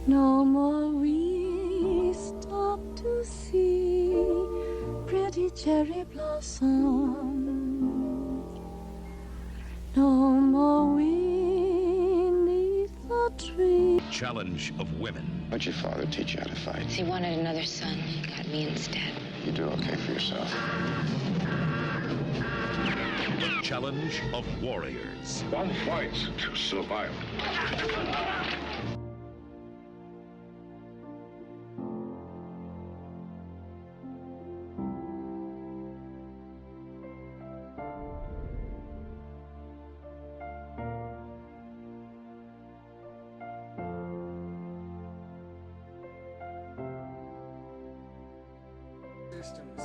No more we stop to see pretty cherry blossoms. No more we neath the tree. Challenge of women. What'd your father teach you how to fight? He wanted another son. He got me instead. You do okay for yourself. The challenge of warriors. One fights to survive. Systems.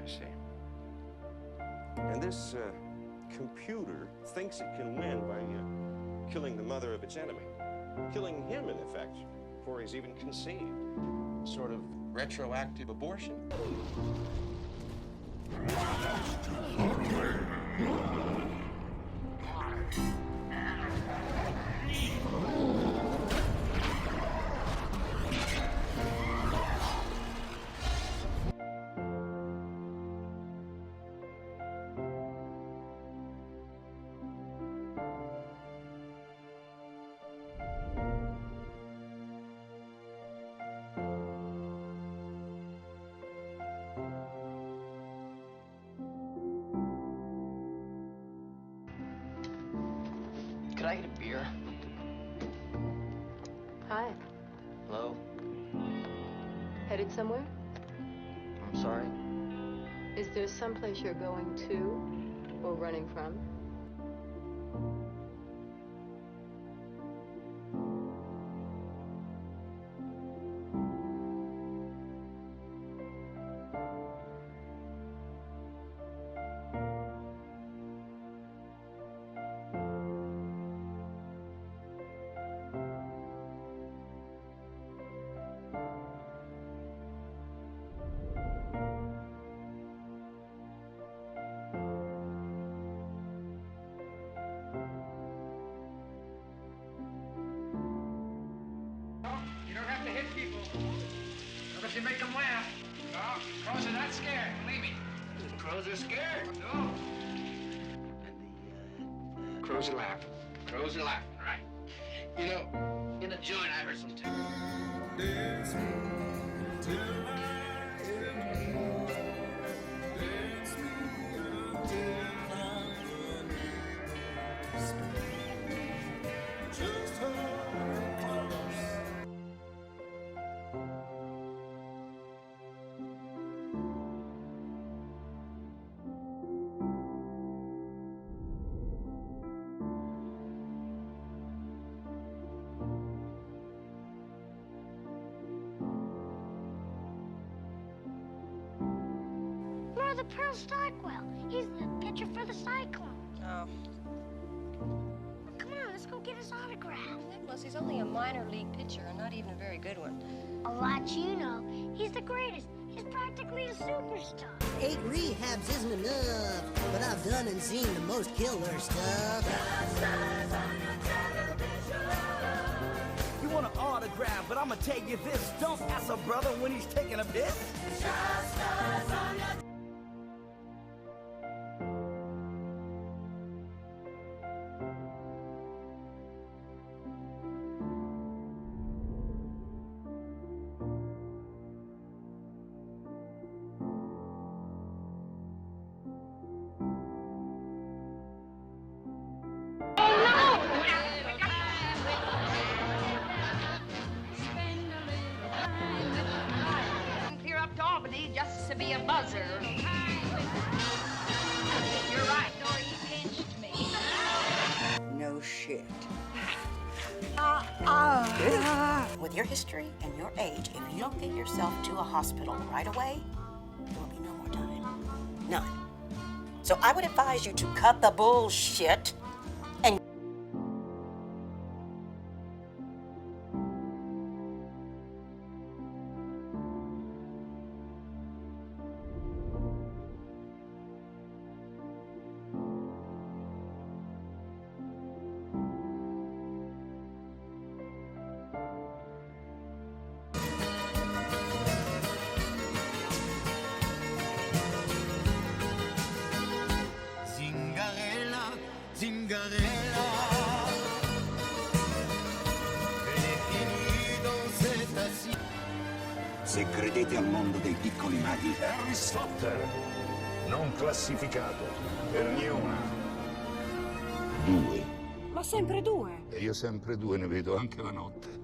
I see. And this computer thinks it can win by killing the mother of its enemy. Killing him, in effect, before he's even conceived. Sort of retroactive abortion. Could I get a beer? Hi. Hello? Headed somewhere? I'm sorry. Is there someplace you're going to or running from? You don't have to hit people. Not if you make them laugh. No, crows are not scared, believe me. Crows are scared. No. And the crows are laughing. Crows are laughing, right. You know, in a joint I heard some Brother Pearl Stockwell. He's the pitcher for the Cyclones. Oh. Come on, let's go get his autograph. Nicholas, he's only a minor league pitcher and not even a very good one. A lot you know. He's the greatest. He's practically a superstar. 8 rehabs isn't enough, but I've done and seen the most killer stuff. You want an autograph, but I'ma tell you this: don't ask a brother when he's taking a piss. Clear up to Albany just to be a buzzer. You're right, Dory, he pinched me. No shit. With your history and your age, if you don't get yourself to a hospital right away, there will be no more time. None. So I would advise you to cut the bullshit and se credete al mondo dei piccoli maghi. Harris Potter, non classificato, per niuna. 2. Ma sempre 2. E io sempre 2 ne vedo anche la notte.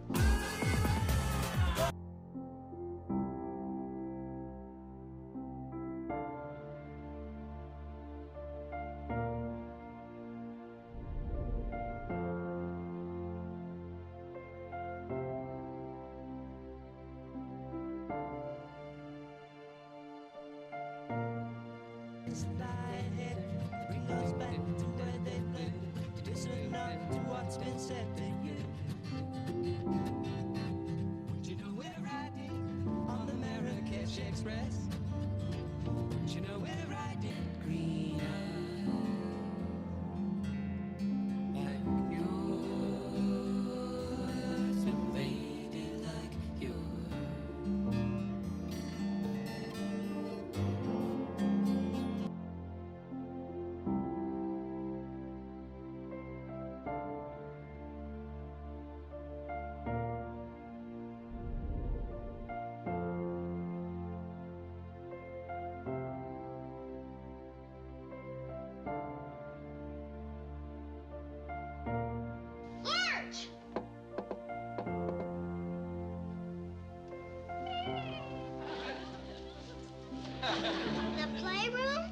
The playroom?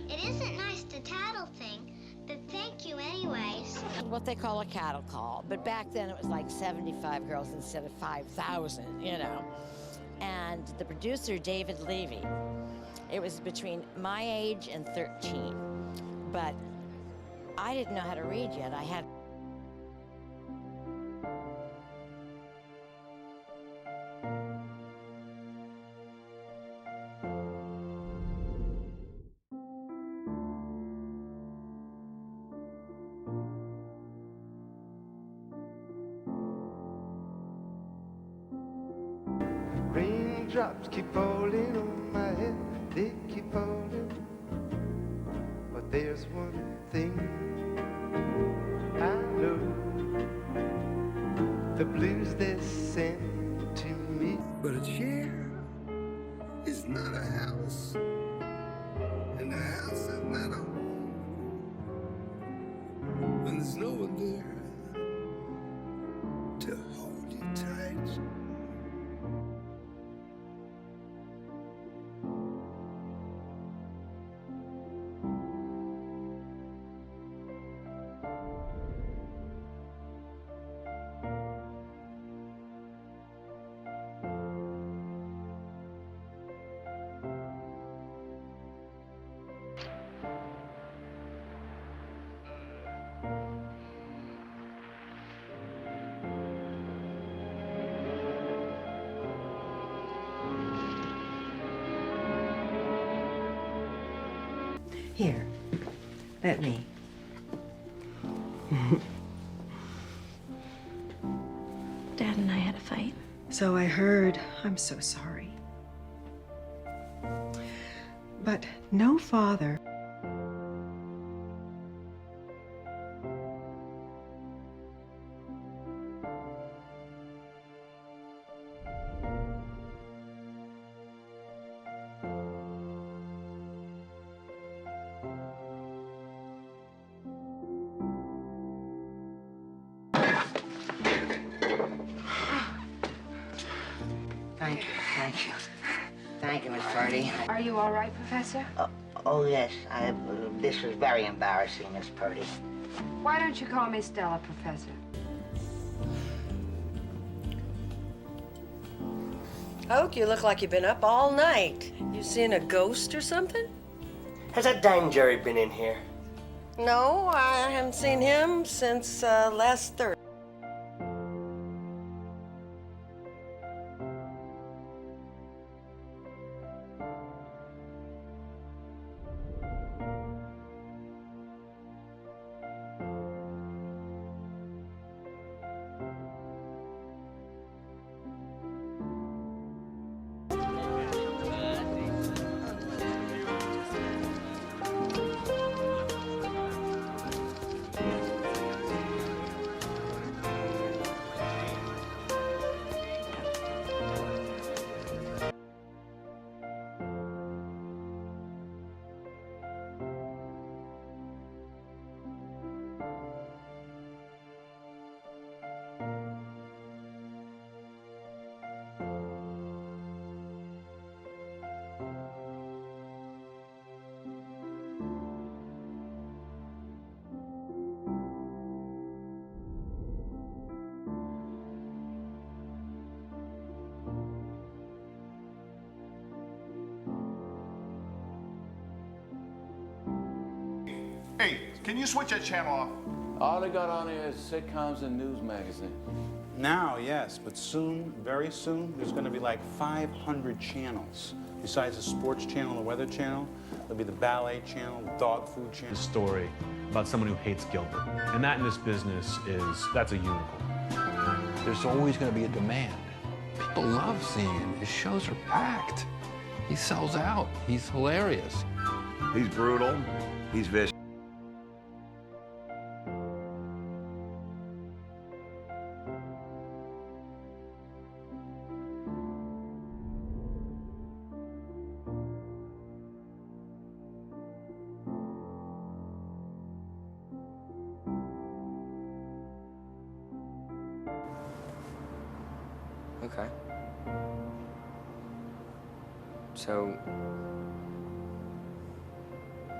It isn't nice to tattle thing, but thank you anyways. What they call a cattle call, but back then it was like 75 girls instead of 5,000, you know. And the producer, David Levy, it was between my age and 13, but I didn't know how to read yet. I had Raindrops keep falling on my head, they keep falling. But there's one thing I know, the blues they send to me. But a chair is not a house, and a house is not a home. When there's no one there to hold you tight. Here, let me. Dad and I had a fight. So I heard. I'm so sorry. But no father. Thank you, thank you. Thank you, Miss Purdy. Are you all right, Professor? Oh, yes. This was very embarrassing, Miss Purdy. Why don't you call me Stella, Professor? Oak, you look like you've been up all night. You seen a ghost or something? Has that dime Jerry been in here? No, I haven't seen him since last Thursday. Hey, can you switch that channel off? All they got on there is sitcoms and news magazines. Now, yes, but soon, very soon, there's going to be like 500 channels. Besides the sports channel, the weather channel, there'll be the ballet channel, the dog food channel. A story about someone who hates Gilbert. And that in this business that's a unicorn. There's always going to be a demand. People love seeing him. His shows are packed. He sells out. He's hilarious. He's brutal. He's vicious. Okay. So,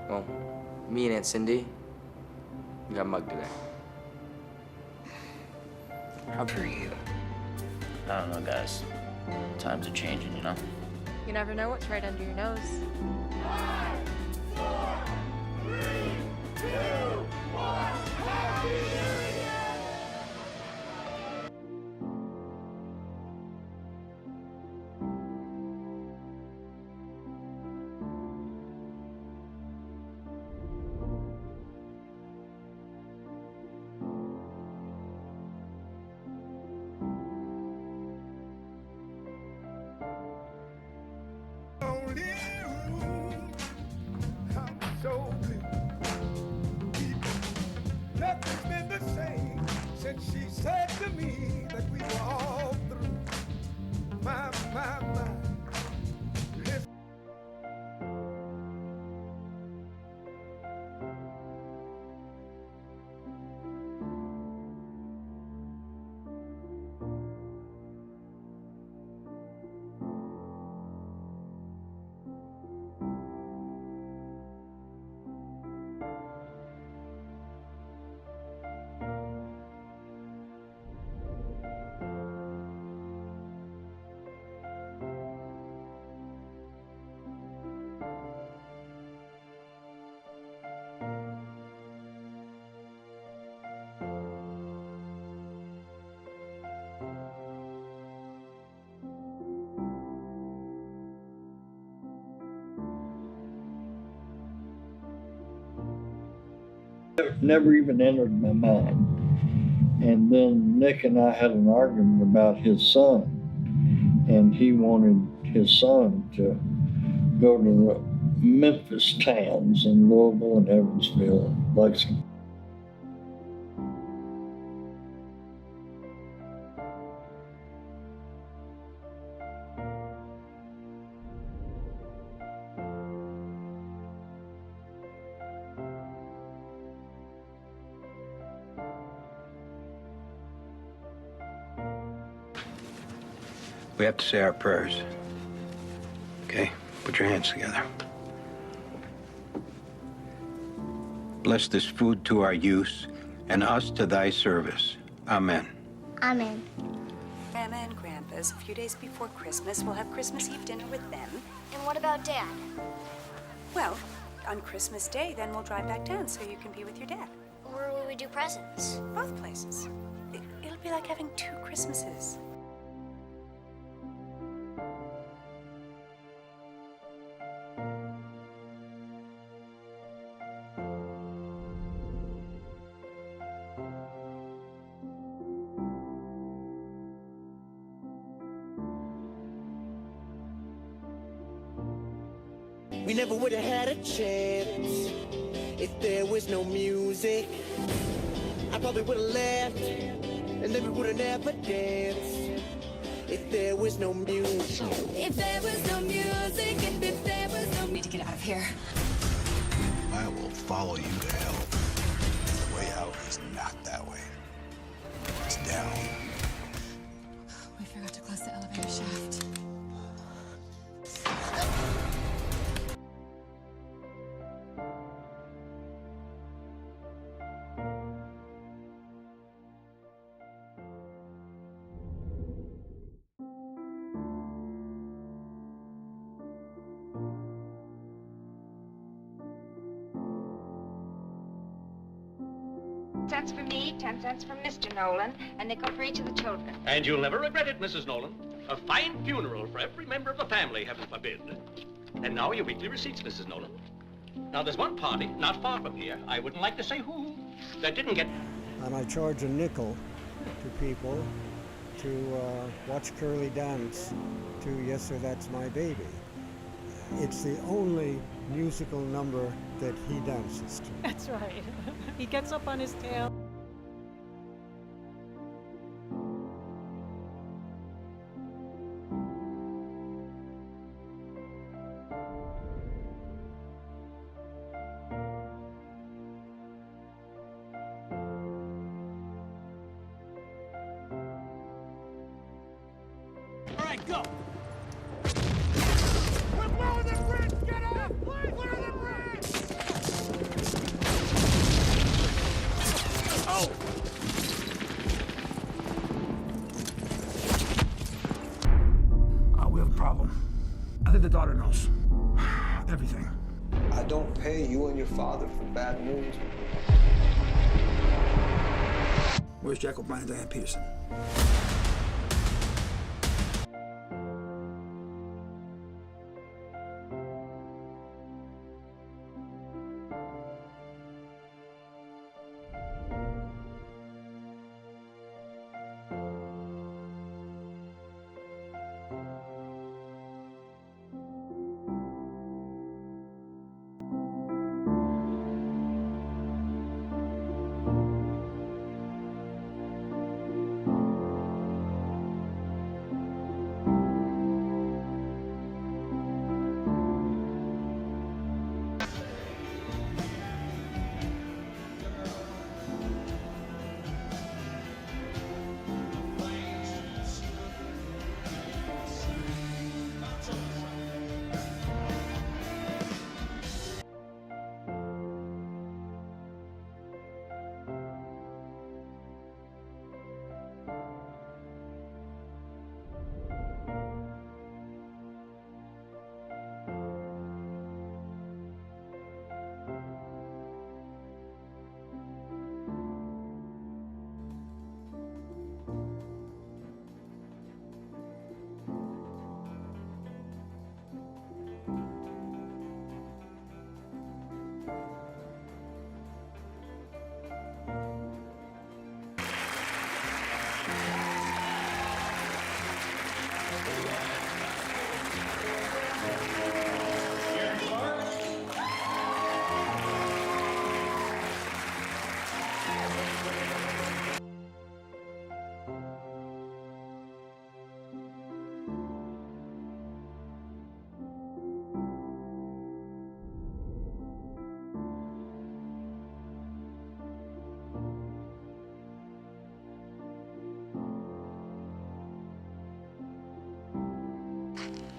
well, me and Aunt Cindy, we got mugged today. How for you? I don't know, guys. Times are changing, you know? You never know what's right under your nose. 5, 4, 3, 2, 1, Happy New Year! So blue. Nothing's been the same since she said to me that we were all through. My. Never even entered my mind. And then Nick and I had an argument about his son, and he wanted his son to go to the Memphis towns in Louisville and Evansville and Lexington. We have to say our prayers. Okay? Put your hands together. Bless this food to our use, and us to thy service. Amen. Amen. Grandma and Grandpa's, a few days before Christmas, we'll have Christmas Eve dinner with them. And what about Dad? Well, on Christmas Day, then we'll drive back down so you can be with your dad. Where will we do presents? Both places. It'll be like having 2 Christmases. We never would have had a chance if there was no music. I probably would have left, and then we would have never danced if there was no music. If there was no music, if there was no... We need to get out of here. I will follow you to hell. The way out is not that way. It's down. We forgot to close the elevator shaft. cents for me, 10 cents for Mr. Nolan, a nickel for each of the children. And you'll never regret it, Mrs. Nolan. A fine funeral for every member of the family, heaven forbid. And now your weekly receipts, Mrs. Nolan. Now, there's one party not far from here, I wouldn't like to say who, that didn't get... And I charge a nickel to people to watch Curly dance to Yes Sir, That's My Baby. It's the only musical number that he dances to. That's right. He gets up on his tail. All right, go. We're blowing the bridge. Get off. Clear the bridge. Oh. We have a problem. I think the daughter knows everything. I don't pay you and your father for bad news. Where's Jack O'Brien and Diane Peterson?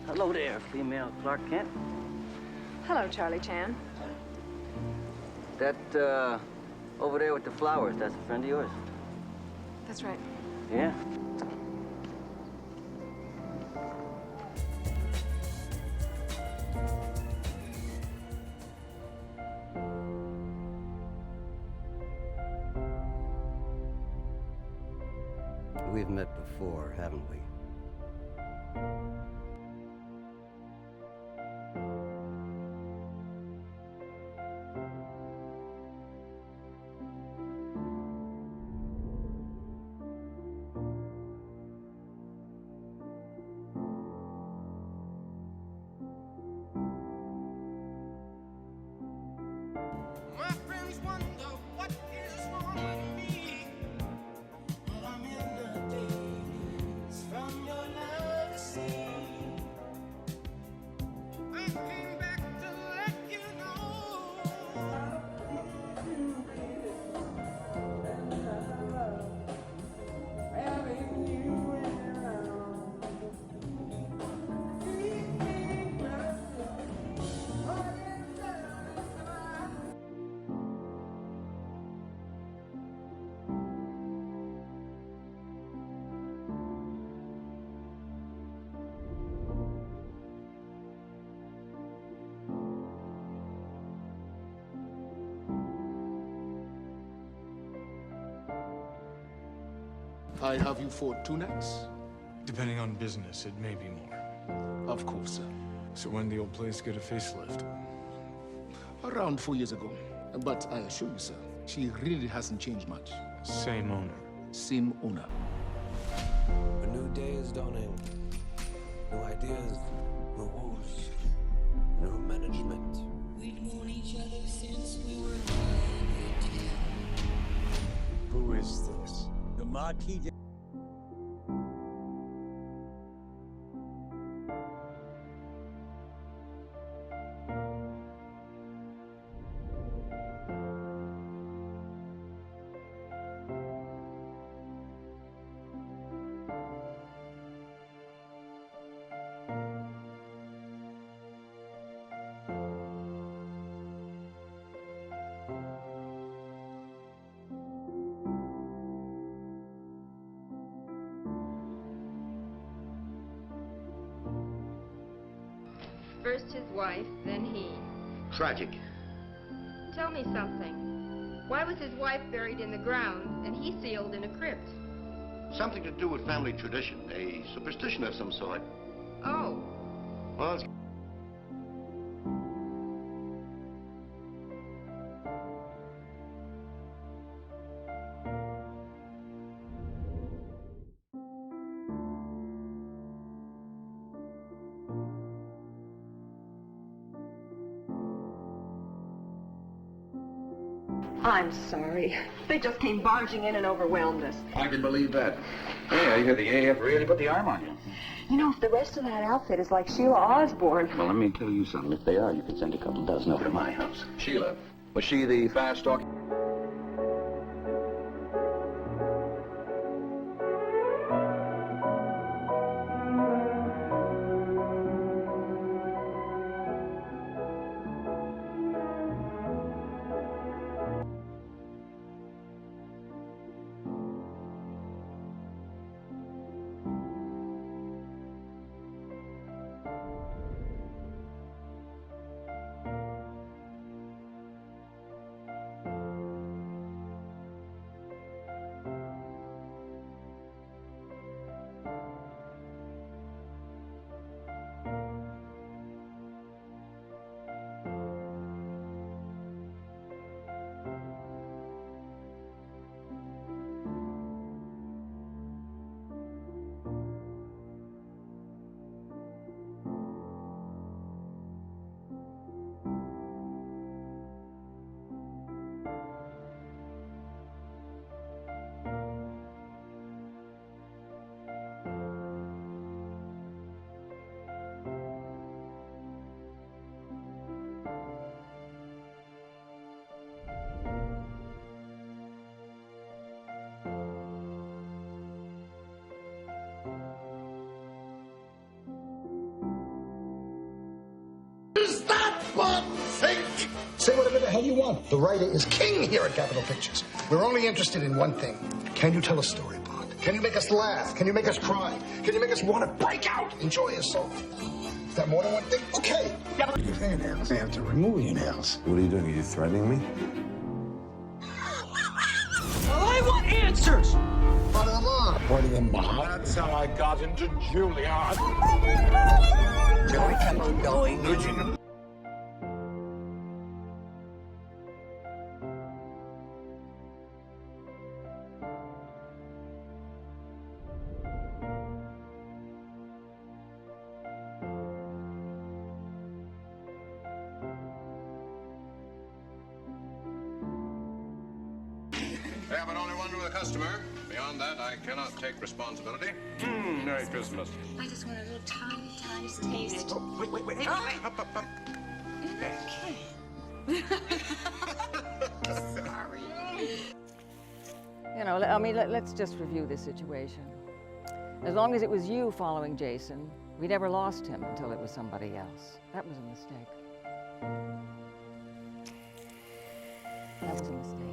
Hello there, female Clark Kent. Hello, Charlie Chan. That, over there with the flowers, that's a friend of yours? That's right. Yeah? We've met before, haven't we? My friends wonder what is wrong with me. Well, I'm in the days from your love scene. I came back to let you know. I have you for 2 nights? Depending on business, it may be more. Of course, sir. So when the old place get a facelift? Around 4 years ago. But I assure you, sir, she really hasn't changed much. Same owner. Same owner. A new day is dawning. New ideas, new rules, new management. We'd known each other since we were Who is this? the Marquis de... First his wife, then he. Tragic. Tell me something. Why was his wife buried in the ground and he sealed in a crypt? Something to do with family tradition, a superstition of some sort. Oh, Well, it's... I'm sorry. They just came barging in and overwhelmed us. I can believe that. Hey, I hear the AF really put the arm on you. You know, if the rest of that outfit is like Sheila Osborne... Well, let me tell you something. If they are, you could send a couple dozen over to my house. Sheila, was she the fast-talking... Is that but think? Say whatever the hell you want. The writer is king here at Capitol Pictures. We're only interested in one thing. Can you tell a story, Bond? Can you make us laugh? Can you make us cry? Can you make us want to break out? Enjoy a song. Is that more than one thing? Okay. Your fingernails. I have to remove your nails. What are you doing? Are you threatening me? I want answers. Put them on. Put them on. That's how I got into Juilliard. Joey, come on, going. Yeah, but only one to a customer. Beyond that, I cannot take responsibility. Merry Christmas. I just want a little tiny, tiny taste. Oh, wait. Oh. Up. Okay. Sorry. You know, I mean, let's just review this situation. As long as it was you following Jason, we never lost him until it was somebody else. That was a mistake. That was a mistake.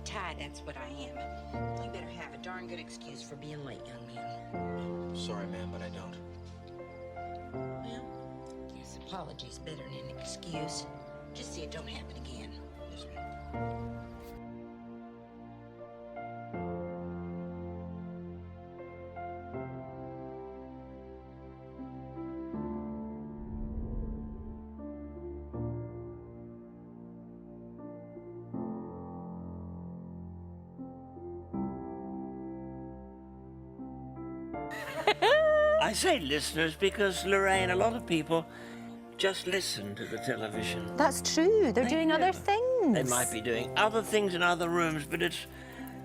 tie, that's what I am. You better have a darn good excuse for being late, young man. Sorry, ma'am, but I don't. Well, yes, apology's better than an excuse. Just see it don't happen again. Yes, ma'am. I say listeners because, Lorraine, a lot of people just listen to the television. That's true. They're doing other things. They might be doing other things in other rooms, but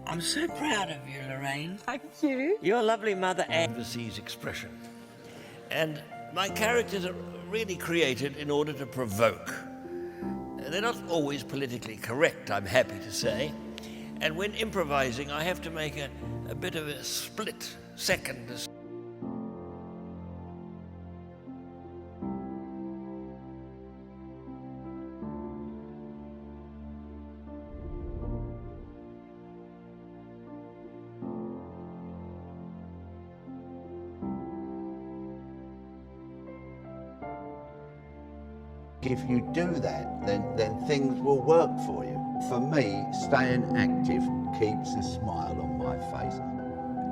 I'm so proud of you, Lorraine. Thank you. Your lovely mother overseas expression. And my characters are really created in order to provoke. They're not always politically correct, I'm happy to say. And when improvising, I have to make a bit of a split second. If you do that, then things will work for you. For me, staying active keeps a smile on my face.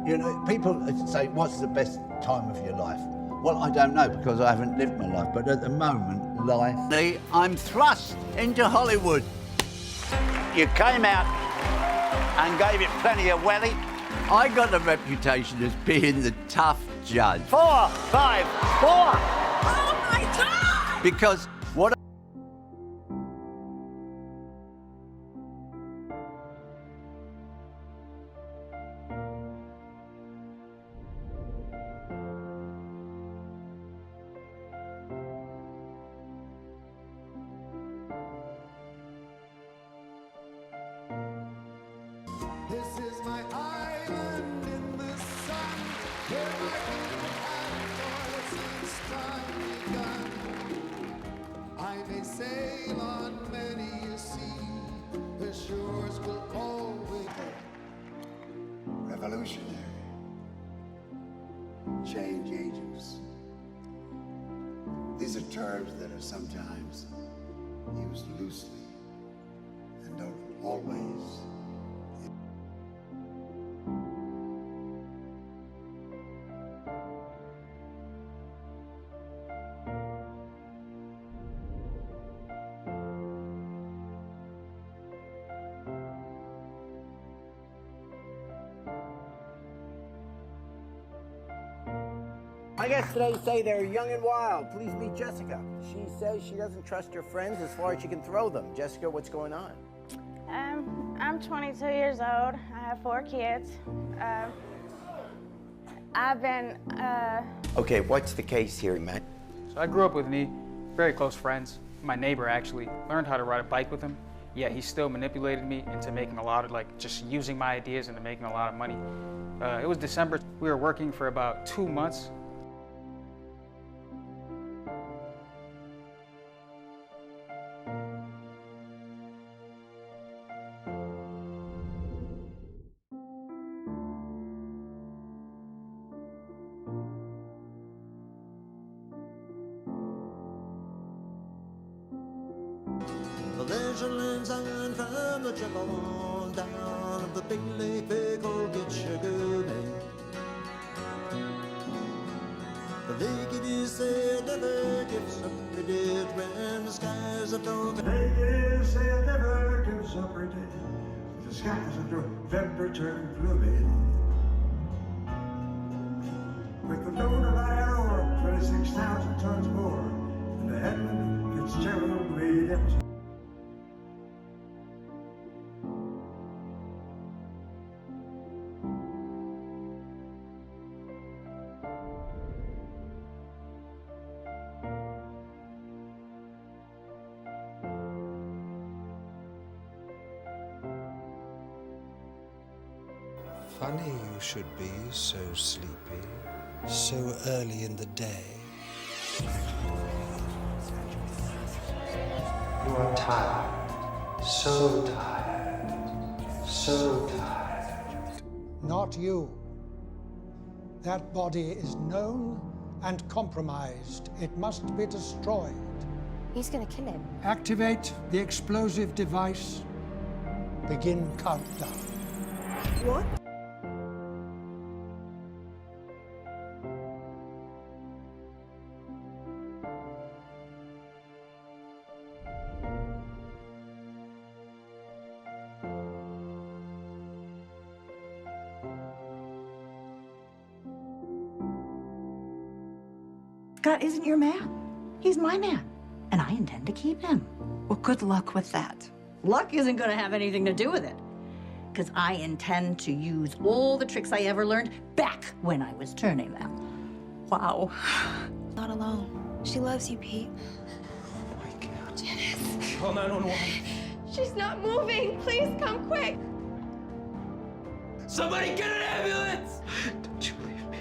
You know, people say, what's the best time of your life? Well, I don't know because I haven't lived my life, but at the moment, life... I'm thrust into Hollywood. You came out and gave it plenty of welly. I got a reputation as being the tough judge. 4, 5, 4! Oh my God! Because what This is my island in the sun, where my people and since time begun. I may sail on many a sea, the shores will always. Revolutionary. Change agents. These are terms that are sometimes used loosely and don't always. My guests today say they're young and wild. Please meet Jessica. She says she doesn't trust her friends as far as she can throw them. Jessica, what's going on? I'm 22 years old. I have 4 kids. I've been, Okay, what's the case here, Matt? So I grew up with me, very close friends. My neighbor actually learned how to ride a bike with him, yet he still manipulated me into making a lot of, just using my ideas into making a lot of money. It was December. We were working for about 2 months. The legend lives on from the Chippewa down of the Big Lake, big old good sugar man. The lake, it is said, never gives up her dead when the skies are dark. The lake, it is said, never gives up her dead when the skies of November turn gloomy. With the load of iron ore, 26,000 tons more, and the Edmund Fitzgerald made empty. Funny you should be so sleepy, so early in the day. You are tired, so tired, So tired. Not you. That body is known and compromised. It must be destroyed. He's gonna kill him. Activate the explosive device. Begin countdown. What? Scott isn't your man. He's my man, and I intend to keep him. Well, good luck with that. Luck isn't going to have anything to do with it, because I intend to use all the tricks I ever learned back when I was turning them. Wow. Not alone. She loves you, Pete. Oh my God. Janice. Call 911. She's not moving. Please come quick. Somebody get an ambulance! Don't you leave me.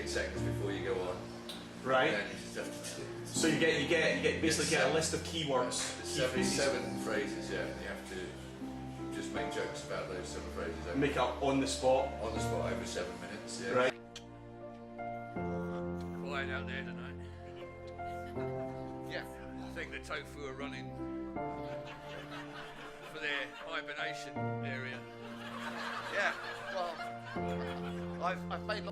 Seconds before you go on. Right. And then you just have to So you basically get a list of keywords. There's seven phrases, yeah. And you have to just make jokes about those 7 phrases. Make up on the spot. On the spot every 7 minutes, yeah. Right. Quiet out there tonight. Yeah, I think the tofu are running for their hibernation area. Yeah, well, I've made...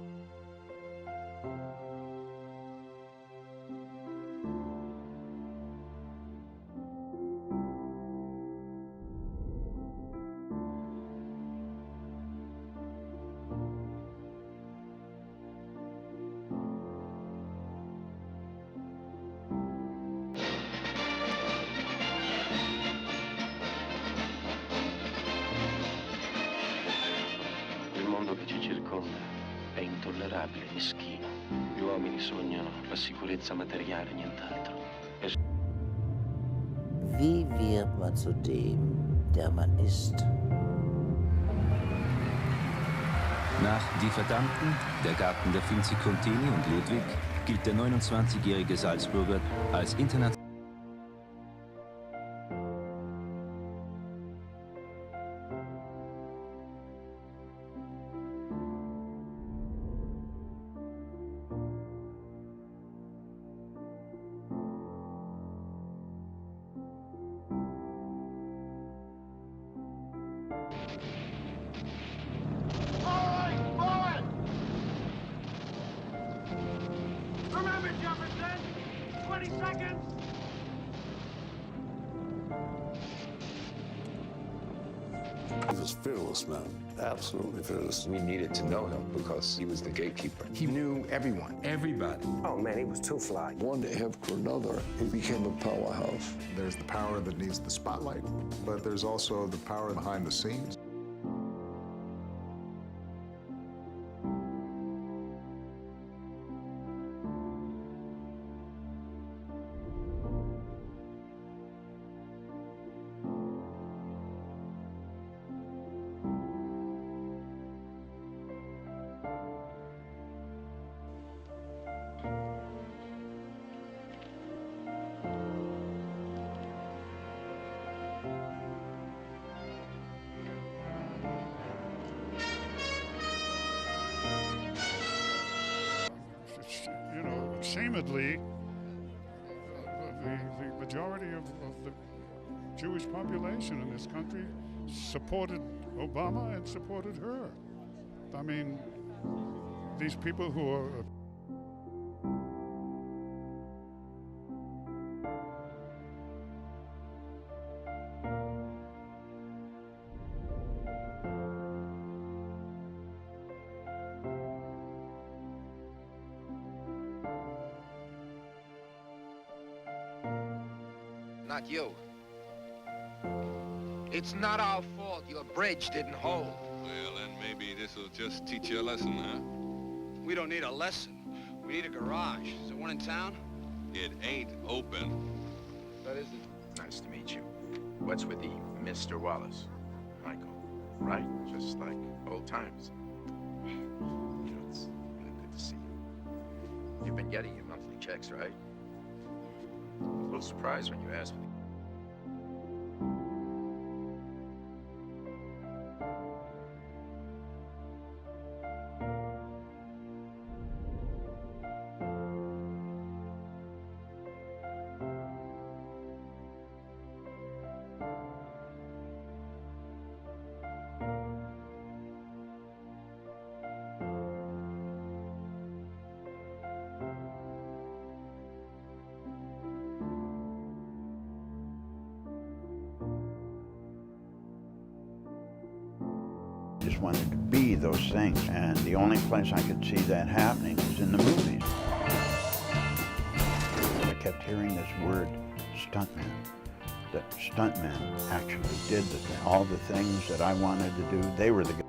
Il mondo che ci circonda è intollerabile e meschino. Gli uomini sognano la sicurezza materiale e nient'altro. Wie wird man zu dem, der man ist? Nach Die Verdammten, Der Garten der Finzi-Contini und Ludwig gilt der 29-jährige Salzburger als international. Remember, Jefferson! 20 seconds! He was fearless, man. Absolutely fearless. We needed to know him because he was the gatekeeper. He knew everyone. Everybody. Oh, man, he was too fly. One after another, he became a powerhouse. There's the power that needs the spotlight, but there's also the power behind the scenes. You know, shamedly, the majority of the Jewish population in this country supported Obama and supported her. I mean, these people who are Not you. It's not our fault your bridge didn't hold. Well, then maybe this will just teach you a lesson, huh? We don't need a lesson. We We need a garage. Is there one in town? It ain't open. That isn't. Nice to meet you. What's with the Mr. Wallace? Michael, right? Just like old times. You know, it's really good to see you. You've been getting your monthly checks, right? A little surprised when you asked me. Just wanted to be those things, and the only place I could see that happening was in the movies. I kept hearing this word, stuntman. That stuntmen actually did all the things that I wanted to do. They were the guys.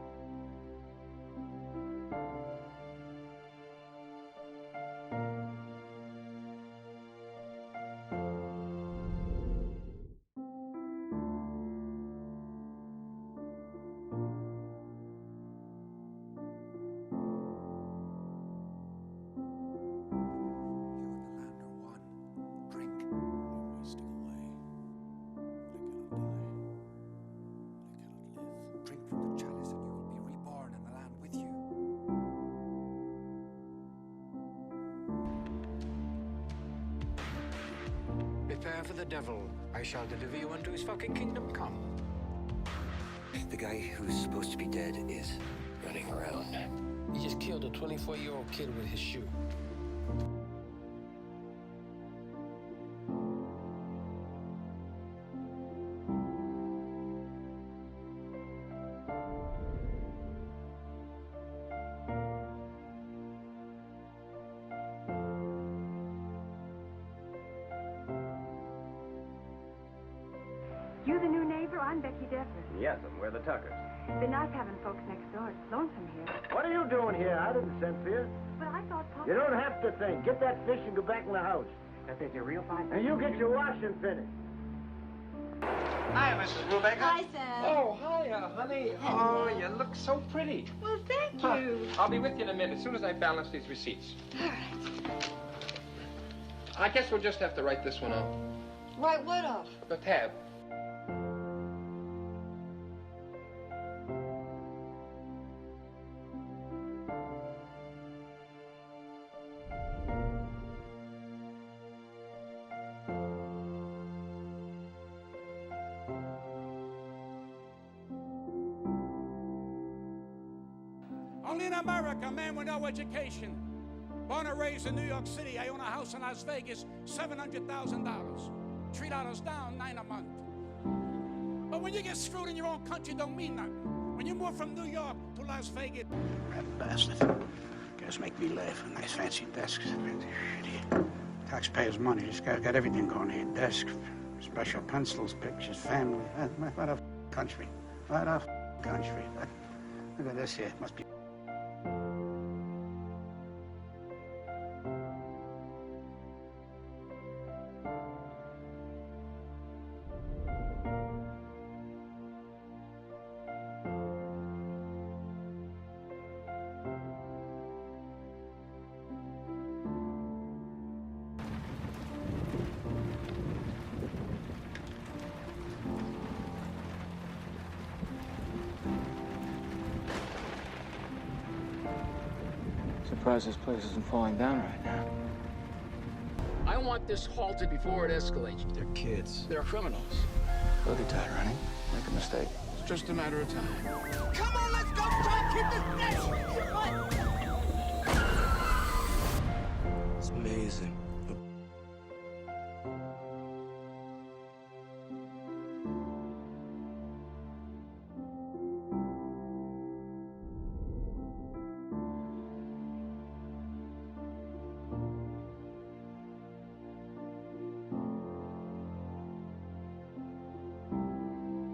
Prepare for the devil. I shall deliver you unto his fucking kingdom come. The guy who's supposed to be dead is running around. He just killed a 24-year-old kid with his shoe. You the new neighbor? I'm Becky Devers. Yes, and we're the Tuckers. Been nice having folks next door. It's lonesome here. What are you doing here? I didn't send for you. But I thought Papa... You don't have to think. Get that fish and go back in the house. That there's a real fine... And you get your washing finished. Hi, Mrs. Brubaker. Hi, Sam. Oh, hiya, honey. Oh, you look so pretty. Well, thank you. I'll be with you in a minute, as soon as I balance these receipts. All right. I guess we'll just have to write this one off. Write what off? The tab. Only in America, a man with no education. Born and raised in New York City, I own a house in Las Vegas, $700,000. $3 down, $9 a month. But when you get screwed in your own country, don't mean nothing. When you move from New York to Las Vegas... Rat bastard. Guys make me laugh. Nice fancy desks. Shitty. Taxpayers' money. This guy's got everything going here. Desk, special pencils, pictures, family. What a country. What a country. Look at this here. It must be... Surprised this place isn't falling down right now. I want this halted before it escalates. They're kids. They're criminals. They'll get tired running. Make a mistake. It's just a matter of time. Come on, let's go try and keep this next. It's amazing.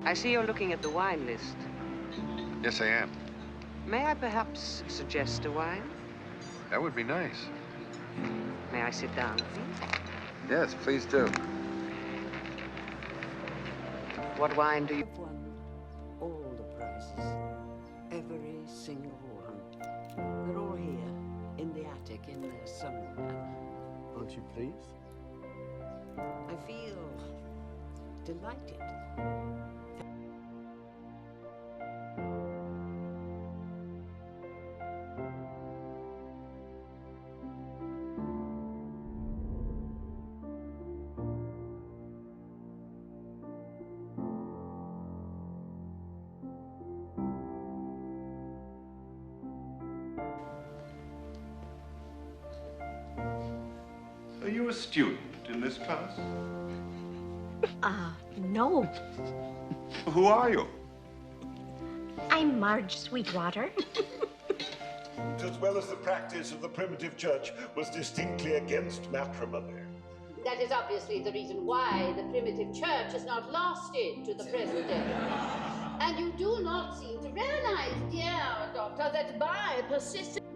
I see you're looking at the wine list. Yes, I am. May I perhaps suggest a wine? That would be nice. I sit down, please? Yes, please do. What wine do you... I've won all the prizes. Every single one. They're all here, in the attic, in there somewhere. Aren't you pleased? I feel delighted. Are you a student in this class? No. Who are you? I'm Marge Sweetwater. As well as the practice of the primitive church was distinctly against matrimony. That is obviously the reason why the primitive church has not lasted to the present day. And you do not seem to realize, dear doctor, that by persistent...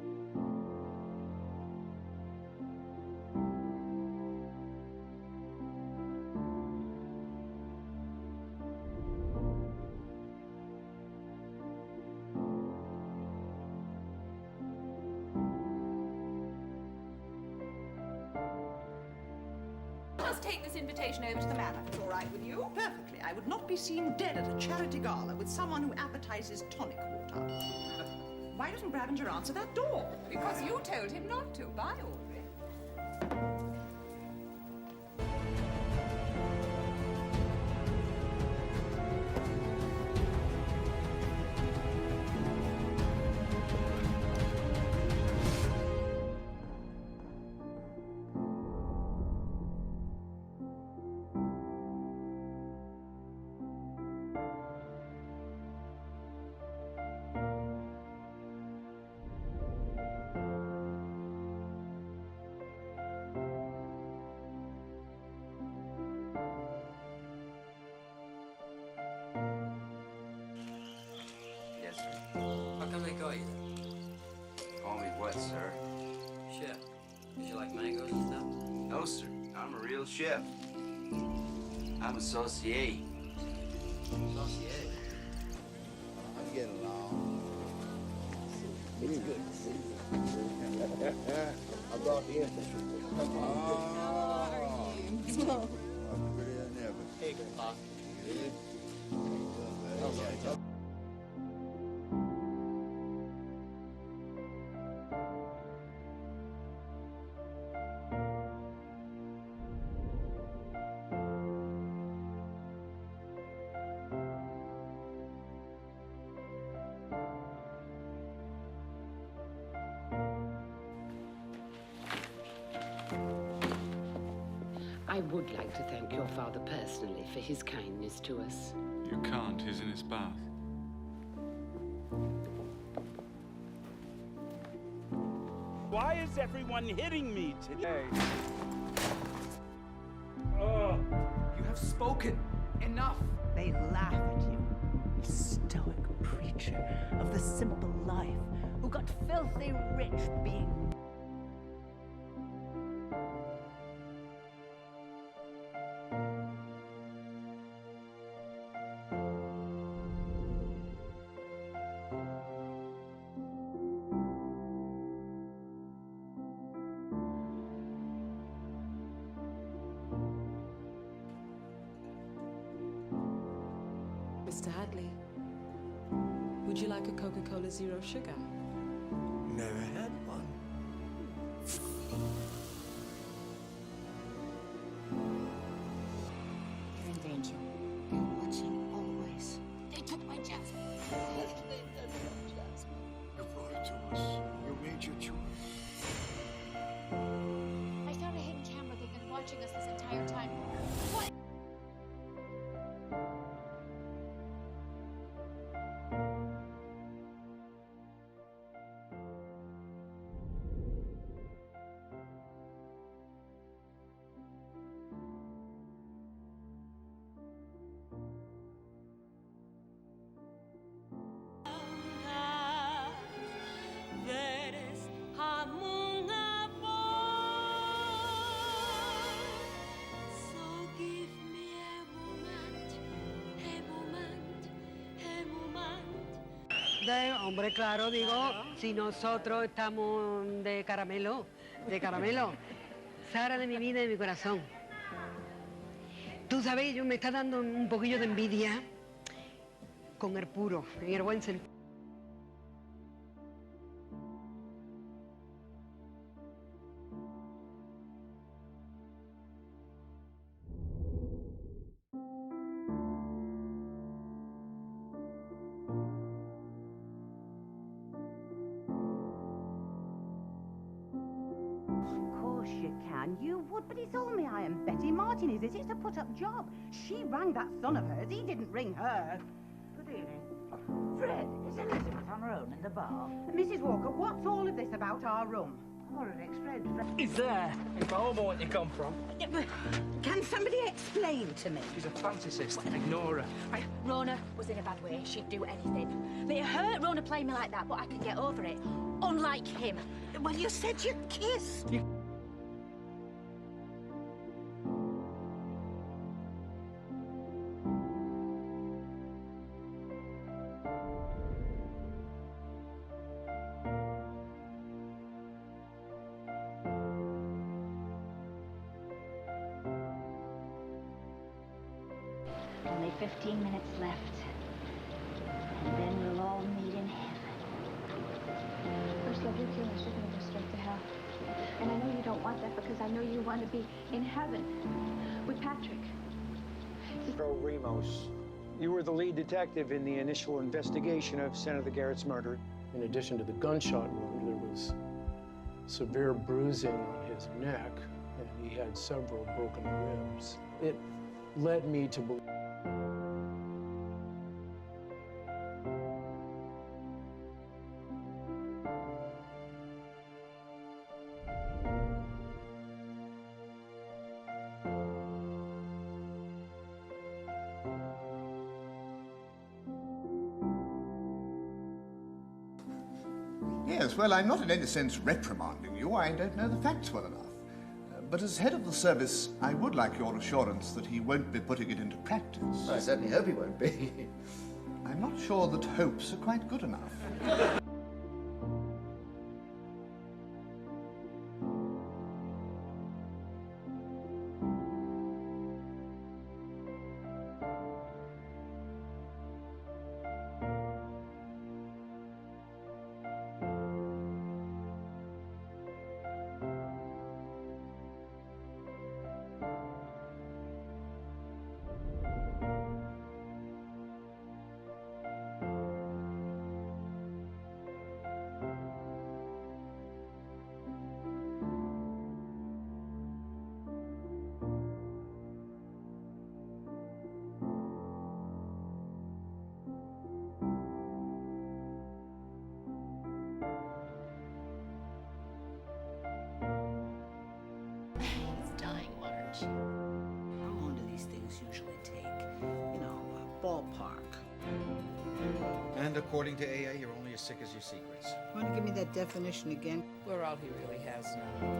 Just take this invitation over to the manor. It's all right with you? Perfectly. I would not be seen dead at a charity gala with someone who advertises tonic water. Why doesn't Bravenger answer that door? Because you told him not to. Bye, Audrey. Yes, sir. How come they call you that? Call me what, sir? Chef. Did you like mangoes and stuff? No, sir. I'm a real chef. I'm a saucier. Saucier? I'm getting along. It's good to see you. I brought the infantry. How are you? I'm prettier than ever. Hey, Pop. I would like to thank your father personally for his kindness to us. You can't. He's in his bath. Why is everyone hitting me today? You have spoken. Enough. They laugh at you. Stoic preacher of the simple life who got filthy rich being... Mr. Hadley, would you like a Coca-Cola Zero Sugar? Never had one. You're in danger. They're watching always. They took my Jasmine. You brought it to us. You made your choice. I found a hidden camera. They've been watching us this entire time. What? Hombre, claro, digo, si nosotros estamos de caramelo, Sara de mi vida y de mi corazón. Tú sabes, yo me está dando un poquillo de envidia con el puro, en el buen sentido. You would, but it's only I and Betty Martin, is it? It's a put-up job. She rang that son of hers. He didn't ring her. Good evening. Fred, is Elizabeth on her own in the bar? Mrs. Walker, what's all of this about our room? Already explained, Fred. He's there. If home or what you come from. Can somebody explain to me? She's a fantasist. Ignore her. Right, Rona was in a bad way. She'd do anything. But it hurt Rona playing me like that, but I can get over it. Unlike him. Well, you said you kissed. Only 15 minutes left. And then we'll all meet in heaven. First love, you're killing us. You're gonna go straight to hell. And I know you don't want that because I know you want to be in heaven with Patrick. Ramos, you were the lead detective in the initial investigation of Senator Garrett's murder. In addition to the gunshot wound, there was severe bruising on his neck, and he had several broken ribs. It led me to believe. Yes, well, I'm not in any sense reprimanding you. I don't know the facts well enough. But as head of the service, I would like your assurance that he won't be putting it into practice. I certainly hope he won't be. I'm not sure that hopes are quite good enough. How long do these things usually take? You know, ballpark. And according to AA, you're only as sick as your secrets. Want to give me that definition again? We're all he really has now.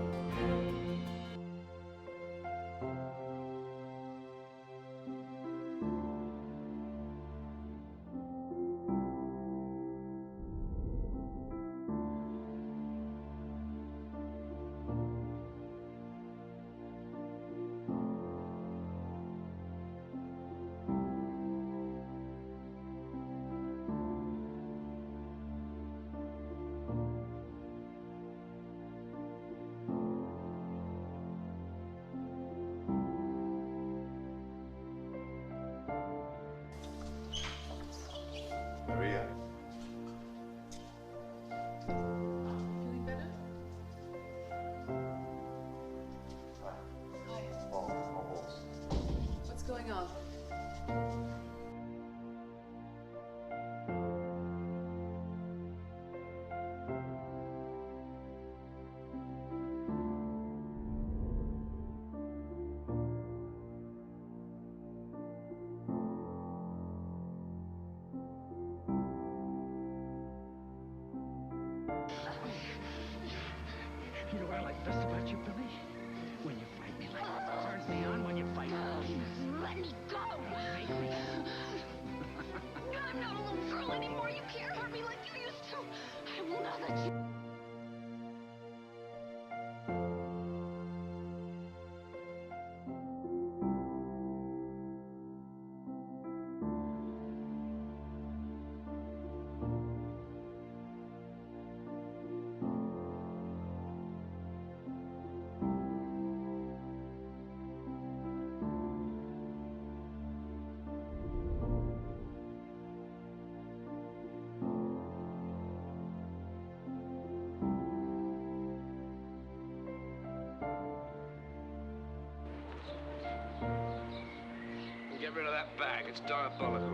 Get rid of that bag. It's diabolical.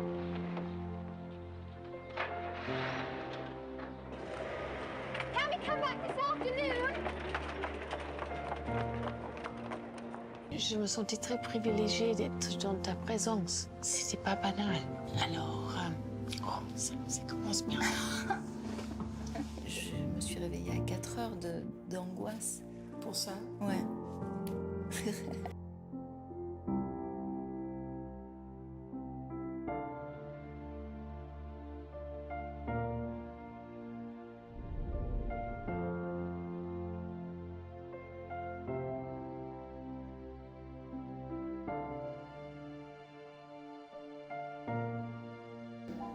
Can we come back this afternoon? Je me sentais très privilégiée d'être dans ta présence. C'était pas banal. Alors, ça commence bien. Je me suis réveillée à 4 heures d'angoisse. Pour ça? Ouais.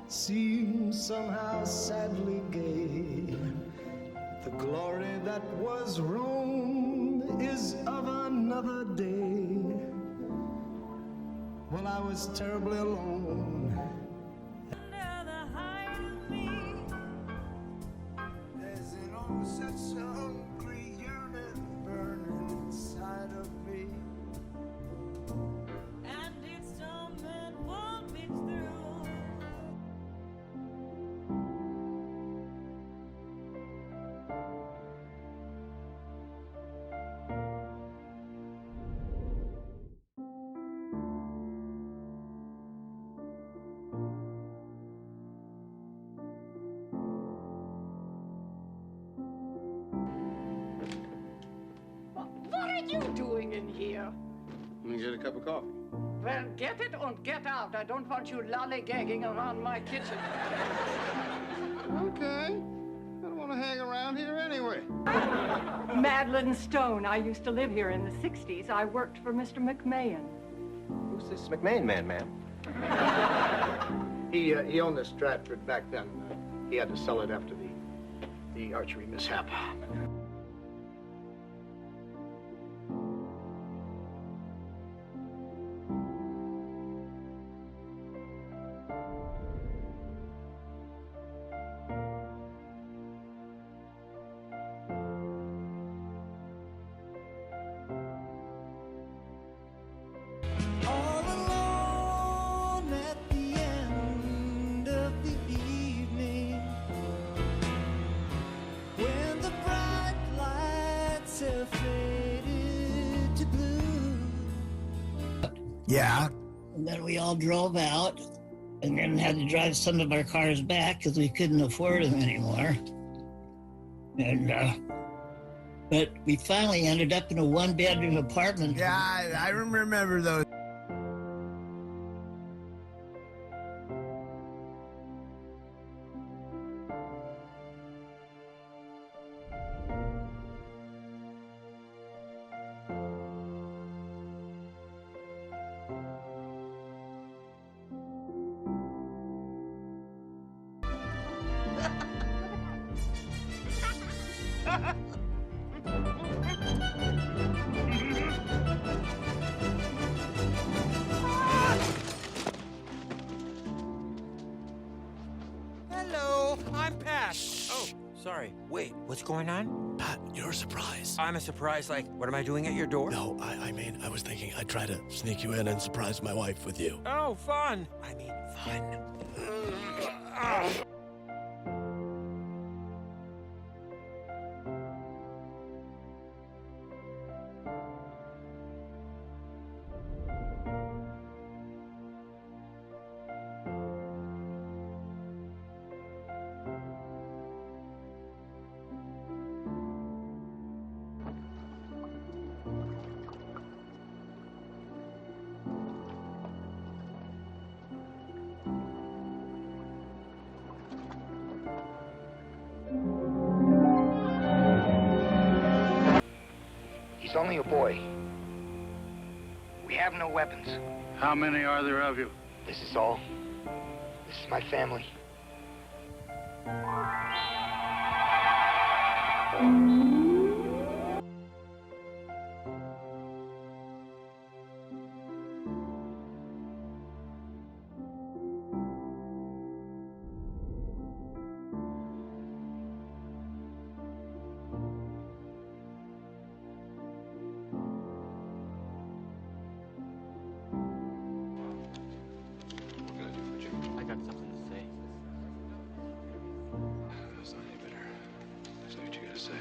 Seems somehow sadly gay. The glory that was Rome is of another day. When I was terribly alone. There's an old such a hungry yearning burning inside of me. And it's something won't be through. What are you doing in here? Let me get a cup of coffee. Well, get it and get out. I don't want you lollygagging around my kitchen. Okay. I don't want to hang around here anyway. Madeline Stone. I used to live here in the 60s. I worked for Mr. McMahon. Who's this McMahon man, ma'am? He owned the Stratford back then. He had to sell it after the archery mishap. All alone at the end of the evening, when the bright lights have faded to blue. Yeah. And then we all drove out and then had to drive some of our cars back because we couldn't afford them anymore. And, but we finally ended up in a one-bedroom apartment. Yeah, I remember those. Hello, I'm Pat. Oh, sorry. Wait, what's going on? Pat, you're a surprise. I'm a surprise, like, what am I doing at your door? No, I mean, I was thinking I'd try to sneak you in and surprise my wife with you. Oh, fun. I mean, fun. He's only a boy. We have no weapons. How many are there of you? This is all. This is my family. say.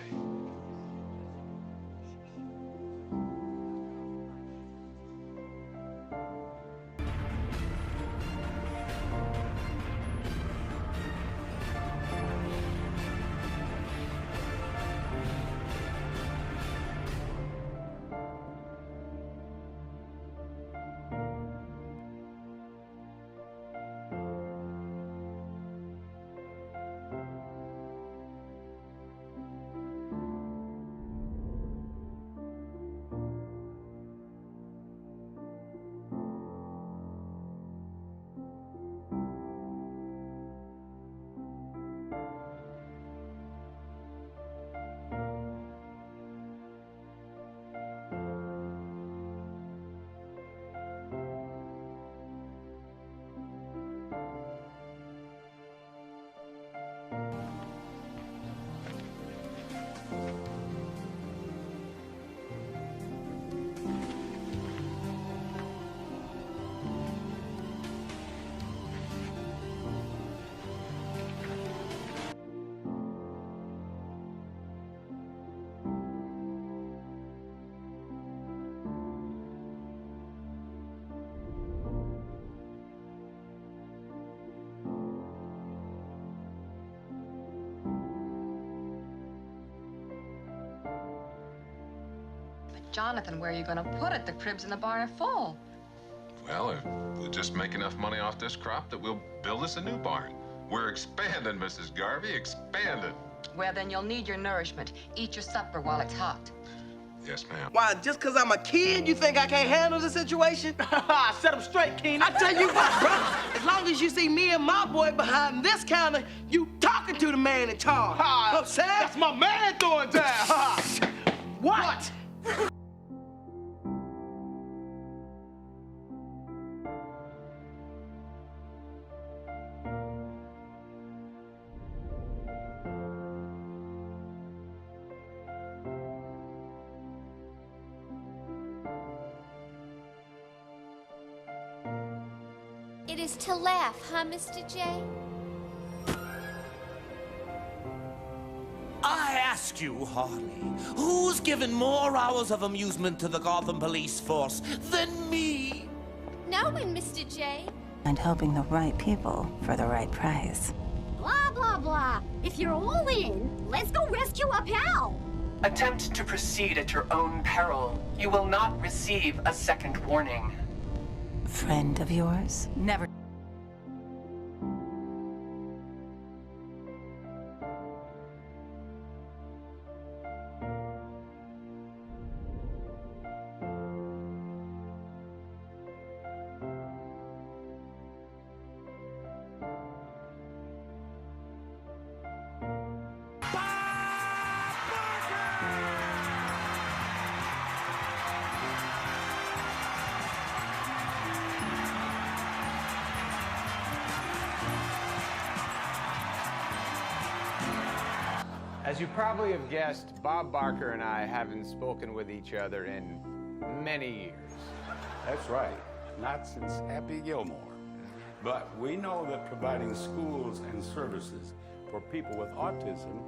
Jonathan, where are you going to put it? The cribs in the barn are full. Well, we'll just make enough money off this crop that we'll build us a new barn. We're expanding, Mrs. Garvey, expanding. Well, then you'll need your nourishment. Eat your supper while it's hot. Yes, ma'am. Why, just because I'm a kid, you think I can't handle the situation? Set him straight, Keenan. I tell you what, bro, as long as you see me and my boy behind this counter, you talking to the man in charge. Ha, that's my man throwing down. Ha. What? It is to laugh, huh, Mr. J? I ask you, Harley, who's given more hours of amusement to the Gotham police force than me? No one, Mr. J. And helping the right people for the right price. Blah, blah, blah. If you're all in, let's go rescue our pal. Attempt to proceed at your own peril. You will not receive a second warning. Friend of yours? Never. As you probably have guessed, Bob Barker and I haven't spoken with each other in many years. That's right, not since Happy Gilmore. But we know that providing schools and services for people with autism